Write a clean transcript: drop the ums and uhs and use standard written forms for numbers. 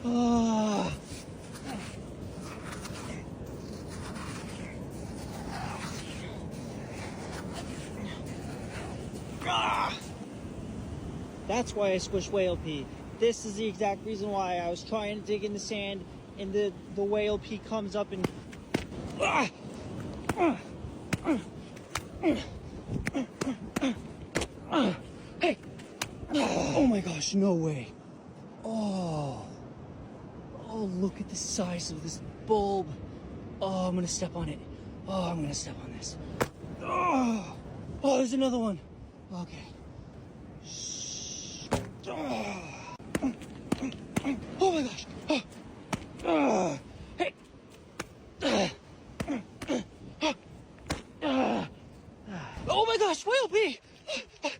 Oh. That's why I squished whale pee. This is the exact reason why I was trying to dig in the sand and the whale pee comes up and... Hey! Oh my gosh, no way. Oh, look at the size of this bulb. Oh, I'm gonna step on it. Oh, I'm gonna step on this. Oh, there's another one. Okay. Oh my gosh. Hey. Oh my gosh, whale pee. Hey!